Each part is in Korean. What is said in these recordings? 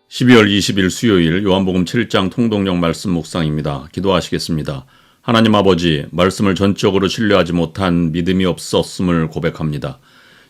12월 20일 수요일 요한복음 7장 통독력 말씀 묵상입니다. 기도하시겠습니다. 하나님 아버지, 말씀을 전적으로 신뢰하지 못한 믿음이 없었음을 고백합니다.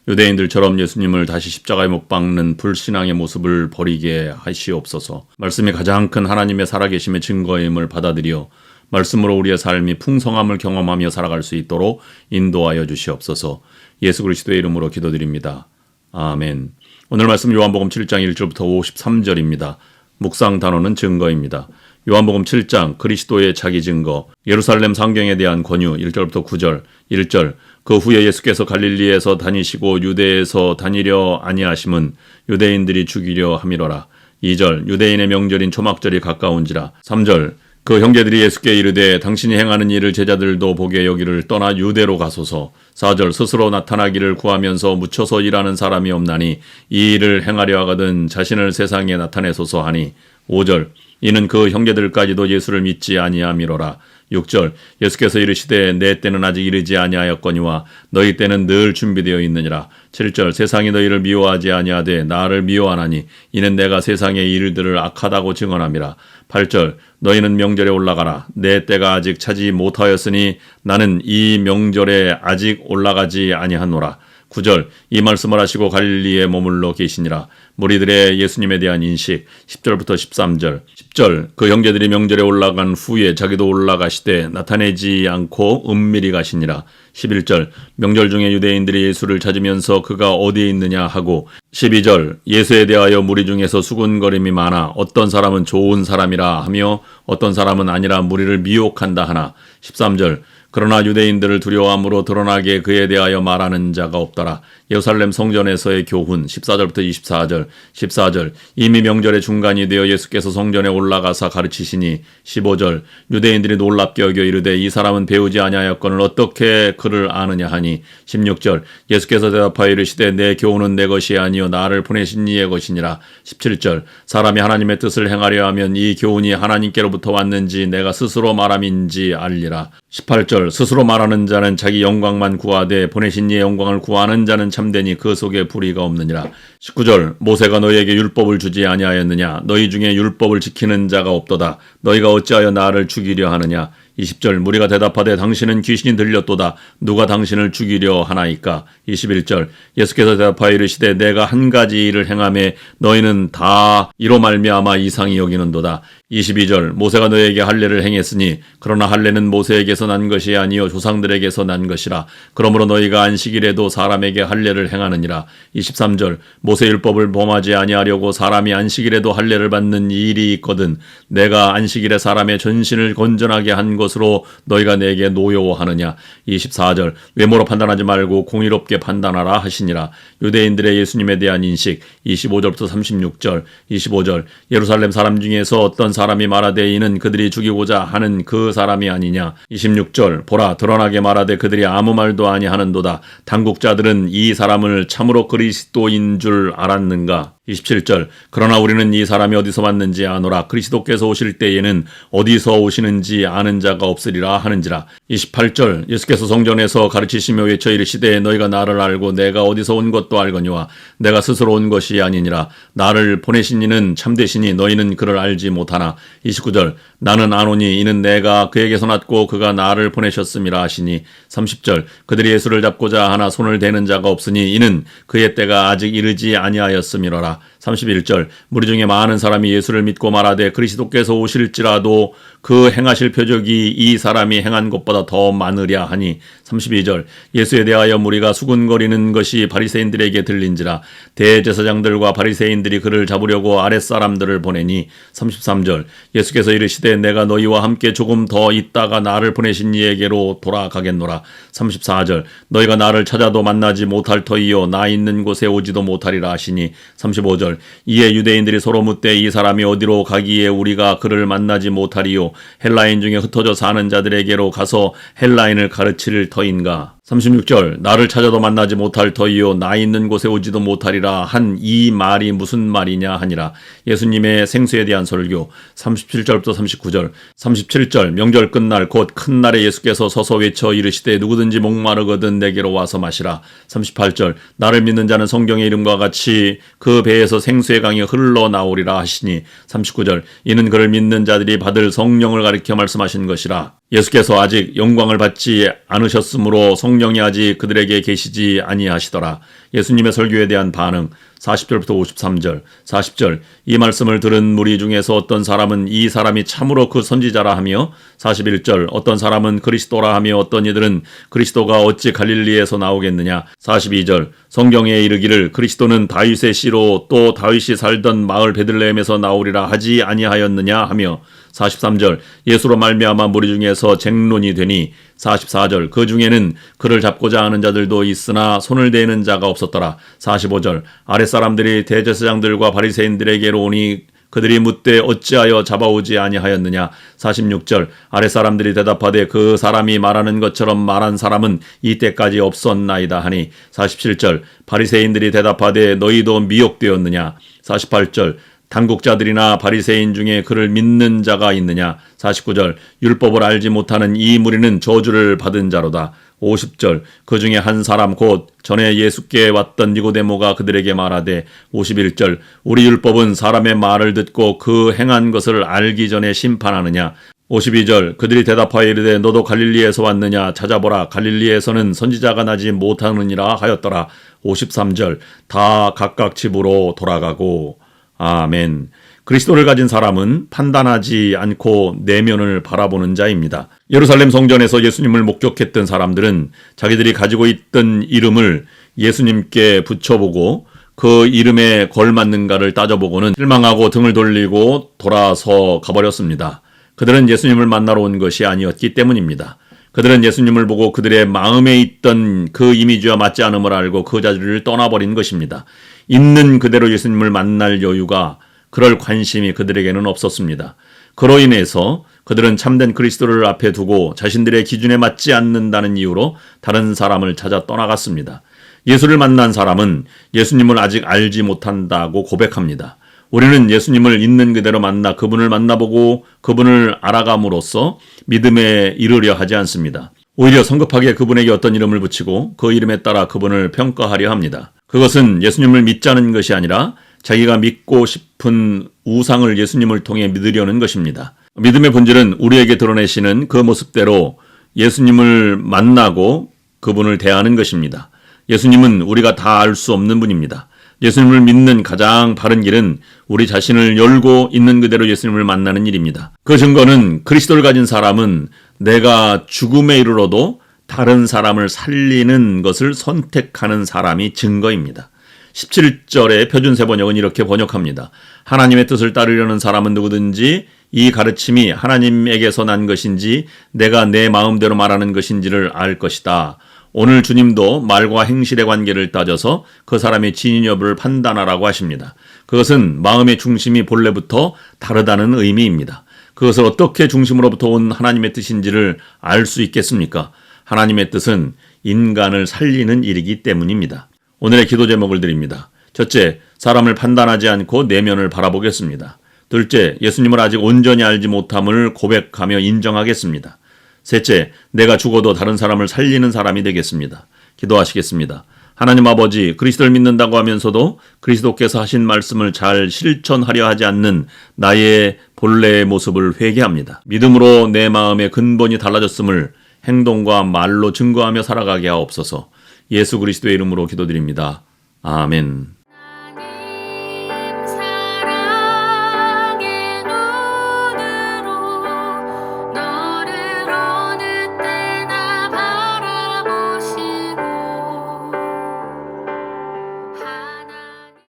유대인들처럼 예수님을 다시 십자가에 못 박는 불신앙의 모습을 버리게 하시옵소서. 말씀이 가장 큰 하나님의 살아계심의 증거임을 받아들여 말씀으로 우리의 삶이 풍성함을 경험하며 살아갈 수 있도록 인도하여 주시옵소서. 예수 그리스도의 이름으로 기도드립니다. 아멘. 오늘 말씀 요한복음 7장 1절부터 53절입니다. 묵상 단어는 증거입니다. 요한복음 7장 그리스도의 자기 증거, 예루살렘 상경에 대한 권유 1절부터 9절, 1절 그 후에 예수께서 갈릴리에서 다니시고 유대에서 다니려 아니하심은 유대인들이 죽이려 함이로라. 2절 유대인의 명절인 초막절이 가까운지라. 3절 그 형제들이 예수께 이르되 당신이 행하는 일을 제자들도 보게 여기를 떠나 유대로 가소서. 4절 스스로 나타나기를 구하면서 묻혀서 일하는 사람이 없나니 이 일을 행하려 하거든 자신을 세상에 나타내소서 하니. 5절 이는 그 형제들까지도 예수를 믿지 아니함이로라. 6절 예수께서 이르시되 내 때는 아직 이르지 아니하였거니와 너희 때는 늘 준비되어 있느니라. 7절 세상이 너희를 미워하지 아니하되 나를 미워하나니 이는 내가 세상의 일들을 악하다고 증언함이라. 8절 너희는 명절에 올라가라. 내 때가 아직 차지 못하였으니 나는 이 명절에 아직 올라가지 아니하노라. 9절 이 말씀을 하시고 갈릴리에 머물러 계시니라. 무리들의 예수님에 대한 인식 10절부터 13절. 10절 그 형제들이 명절에 올라간 후에 자기도 올라가시되 나타내지 않고 은밀히 가시니라. 11절 명절 중에 유대인들이 예수를 찾으면서 그가 어디에 있느냐 하고. 12절 예수에 대하여 무리 중에서 수군거림이 많아 어떤 사람은 좋은 사람이라 하며 어떤 사람은 아니라 무리를 미혹한다 하나. 13절 그러나 유대인들을 두려워함으로 드러나게 그에 대하여 말하는 자가 없더라. 예루살렘 성전에서의 교훈 14절부터 24절. 14절 이미 명절의 중간이 되어 예수께서 성전에 올라가사 가르치시니. 15절 유대인들이 놀랍게 여겨 이르되 이 사람은 배우지 아니하였거늘 어떻게 그를 아느냐 하니. 16절 예수께서 대답하여 이르시되 내 교훈은 내 것이 아니요 나를 보내신 이의 것이니라. 17절 사람이 하나님의 뜻을 행하려 하면 이 교훈이 하나님께로부터 왔는지 내가 스스로 말함인지 알리라. 18절 스스로 말하는 자는 자기 영광만 구하되 보내신 이의 영광을 구하는 자는 참되니 그 속에 불의가 없느니라. 19절 모세가 너희에게 율법을 주지 아니하였느냐 너희 중에 율법을 지키는 자가 없도다. 너희가 어찌하여 나를 죽이려 하느냐. 20절 무리가 대답하되 당신은 귀신이 들렸도다. 누가 당신을 죽이려 하나이까. 21절 예수께서 대답하여 이르시되 내가 한 가지 일을 행하매 너희는 다 이로 말미암아 이상히 여기는도다. 22절 모세가 너희에게 할례를 행했으니 그러나 할례는 모세에게서 난 것이 아니요 조상들에게서 난 것이라. 그러므로 너희가 안식일에도 사람에게 할례를 행하느니라. 23절 모세 율법을 범하지 아니하려고 사람이 안식일에도 할례를 받는 일이 있거든 내가 안식일에 사람의 전신을 건전하게 한 것으로 너희가 내게 노여워하느냐. 24절 외모로 판단하지 말고 공의롭게 판단하라 하시니라. 유대인들의 예수님에 대한 인식 25절부터 36절. 25절 예루살렘 사람 중에서 어떤 사람이 말하되 이는 그들이 죽이고자 하는 그 사람이 아니냐. 26절 보라 드러나게 말하되 그들이 아무 말도 아니하는도다. 당국자들은 이 사람을 참으로 그리스도인 줄 알았는가. 27절 그러나 우리는 이 사람이 어디서 왔는지 아노라. 그리스도께서 오실 때에는 어디서 오시는지 아는 자가 없으리라 하는지라. 28절 예수께서 성전에서 가르치시며 외쳐 이르시되 너희가 나를 알고 내가 어디서 온 것도 알거니와 내가 스스로 온 것이 아니니라. 나를 보내신 이는 참되시니 너희는 그를 알지 못하나. 29절 나는 아노니 이는 내가 그에게서 났고 그가 나를 보내셨음이라 하시니. 30절 그들이 예수를 잡고자 하나 손을 대는 자가 없으니 이는 그의 때가 아직 이르지 아니하였음이로라. 31절 무리 중에 많은 사람이 예수를 믿고 말하되 그리스도께서 오실지라도 그 행하실 표적이 이 사람이 행한 것보다 더 많으랴 하니. 32절 예수에 대하여 무리가 수군거리는 것이 바리새인들에게 들린지라. 대제사장들과 바리새인들이 그를 잡으려고 아랫사람들을 보내니. 33절 예수께서 이르시되 내가 너희와 함께 조금 더 있다가 나를 보내신 이에게로 돌아가겠노라. 34절 너희가 나를 찾아도 만나지 못할 터이요 나 있는 곳에 오지도 못하리라 하시니. 35절 이에 유대인들이 서로 묻되 이 사람이 어디로 가기에 우리가 그를 만나지 못하리요 헬라인 중에 흩어져 사는 자들에게로 가서 헬라인을 가르칠 터인가. 36절 나를 찾아도 만나지 못할 터이요 나 있는 곳에 오지도 못하리라 한 이 말이 무슨 말이냐 하니라. 예수님의 생수에 대한 설교 37절부터 39절 37절 명절 끝날 곧 큰 날에 예수께서 서서 외쳐 이르시되 누구든지 목마르거든 내게로 와서 마시라. 38절 나를 믿는 자는 성경의 이름과 같이 그 배에서 생수의 강이 흘러나오리라 하시니 39절 이는 그를 믿는 자들이 받을 성령을 가리켜 말씀하신 것이라. 예수께서 아직 영광을 받지 않으셨으므로 성령이 아직 그들에게 계시지 아니하시더라. 예수님의 설교에 대한 반응 40절부터 53절 40절 이 말씀을 들은 무리 중에서 어떤 사람은 이 사람이 참으로 그 선지자라 하며 41절 어떤 사람은 그리스도라 하며 어떤 이들은 그리스도가 어찌 갈릴리에서 나오겠느냐 42절 성경에 이르기를 그리스도는 다윗의 씨로 또 다윗이 살던 마을 베들레헴에서 나오리라 하지 아니하였느냐 하며 43절 예수로 말미암아 무리 중에서 쟁론이 되니 44절 그 중에는 그를 잡고자 하는 자들도 있으나 손을 대는 자가 없었더라. 45절 아랫사람들이 대제사장들과 바리새인들에게로 오니 그들이 묻되 어찌하여 잡아오지 아니하였느냐. 46절 아랫사람들이 대답하되 그 사람이 말하는 것처럼 말한 사람은 이때까지 없었나이다 하니 47절 바리새인들이 대답하되 너희도 미혹되었느냐. 48절 당국자들이나 바리새인 중에 그를 믿는 자가 있느냐. 49절 율법을 알지 못하는 이 무리는 저주를 받은 자로다. 50절 그 중에 한 사람 곧 전에 예수께 왔던 니고데모가 그들에게 말하되 51절 우리 율법은 사람의 말을 듣고 그 행한 것을 알기 전에 심판하느냐. 52절 그들이 대답하여 이르되 너도 갈릴리에서 왔느냐. 찾아보라 갈릴리에서는 선지자가 나지 못하느니라 하였더라. 53절 다 각각 집으로 돌아가고. 아멘. 그리스도를 가진 사람은 판단하지 않고 내면을 바라보는 자입니다. 예루살렘 성전에서 예수님을 목격했던 사람들은 자기들이 가지고 있던 이름을 예수님께 붙여보고 그 이름에 걸맞는가를 따져보고는 실망하고 등을 돌리고 돌아서 가버렸습니다. 그들은 예수님을 만나러 온 것이 아니었기 때문입니다. 그들은 예수님을 보고 그들의 마음에 있던 그 이미지와 맞지 않음을 알고 그 자리를 떠나버린 것입니다. 있는 그대로 예수님을 만날 여유가 그럴 관심이 그들에게는 없었습니다. 그로 인해서 그들은 참된 그리스도를 앞에 두고 자신들의 기준에 맞지 않는다는 이유로 다른 사람을 찾아 떠나갔습니다. 예수를 만난 사람은 예수님을 아직 알지 못한다고 고백합니다. 우리는 예수님을 있는 그대로 만나 그분을 만나보고 그분을 알아감으로써 믿음에 이르려 하지 않습니다. 오히려 성급하게 그분에게 어떤 이름을 붙이고 그 이름에 따라 그분을 평가하려 합니다. 그것은 예수님을 믿자는 것이 아니라 자기가 믿고 싶은 우상을 예수님을 통해 믿으려는 것입니다. 믿음의 본질은 우리에게 드러내시는 그 모습대로 예수님을 만나고 그분을 대하는 것입니다. 예수님은 우리가 다 알 수 없는 분입니다. 예수님을 믿는 가장 바른 길은 우리 자신을 열고 있는 그대로 예수님을 만나는 일입니다. 그 증거는 그리스도를 가진 사람은 내가 죽음에 이르러도 다른 사람을 살리는 것을 선택하는 사람이 증거입니다. 17절의 표준세 번역은 이렇게 번역합니다. 하나님의 뜻을 따르려는 사람은 누구든지 이 가르침이 하나님에게서 난 것인지 내가 내 마음대로 말하는 것인지를 알 것이다. 오늘 주님도 말과 행실의 관계를 따져서 그 사람의 진위 여부를 판단하라고 하십니다. 그것은 마음의 중심이 본래부터 다르다는 의미입니다. 그것을 어떻게 중심으로부터 온 하나님의 뜻인지를 알 수 있겠습니까? 하나님의 뜻은 인간을 살리는 일이기 때문입니다. 오늘의 기도 제목을 드립니다. 첫째, 사람을 판단하지 않고 내면을 바라보겠습니다. 둘째, 예수님을 아직 온전히 알지 못함을 고백하며 인정하겠습니다. 셋째, 내가 죽어도 다른 사람을 살리는 사람이 되겠습니다. 기도하시겠습니다. 하나님 아버지, 그리스도를 믿는다고 하면서도 그리스도께서 하신 말씀을 잘 실천하려 하지 않는 나의 본래의 모습을 회개합니다. 믿음으로 내 마음의 근본이 달라졌음을 행동과 말로 증거하며 살아가게 하옵소서. 예수 그리스도의 이름으로 기도드립니다. 아멘.